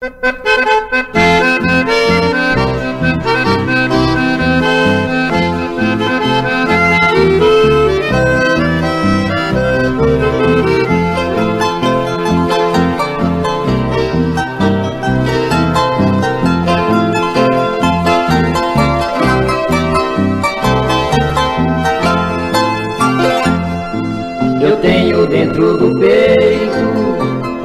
Eu tenho dentro do peito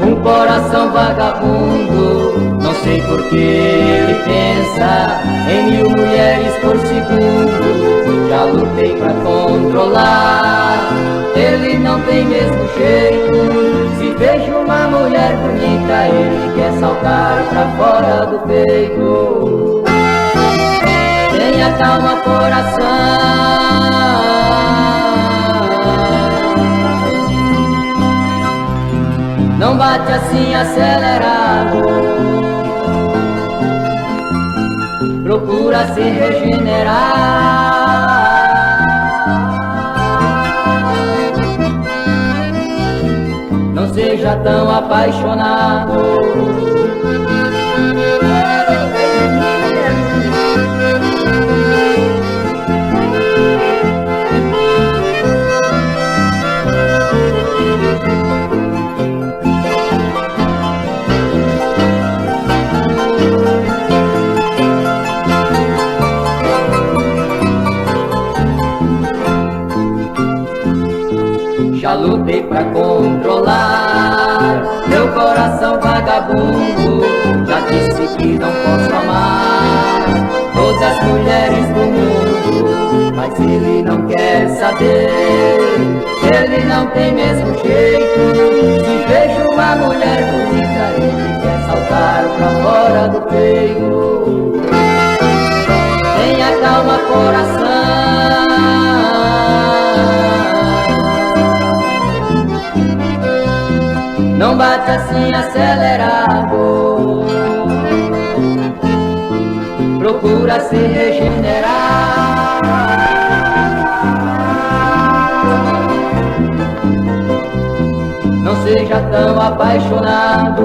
um coração vagabundo. Não sei por que ele pensa em 1000 mulheres por segundo. Já lutei pra controlar, ele não tem mesmo jeito. Se vejo uma mulher bonita, ele quer saltar pra fora do peito. Tenha calma, coração, não bate assim acelerado. Procura se regenerar. Não seja tão apaixonado. Já lutei pra controlar meu coração vagabundo. Já disse que não posso amar todas as mulheres do mundo, mas ele não quer saber, ele não tem mesmo jeito. Se vejo uma mulher bonita, ele quer saltar pra fora do peito. Tenha calma, coração, não bate assim acelerado. Procura se regenerar. Não seja tão apaixonado.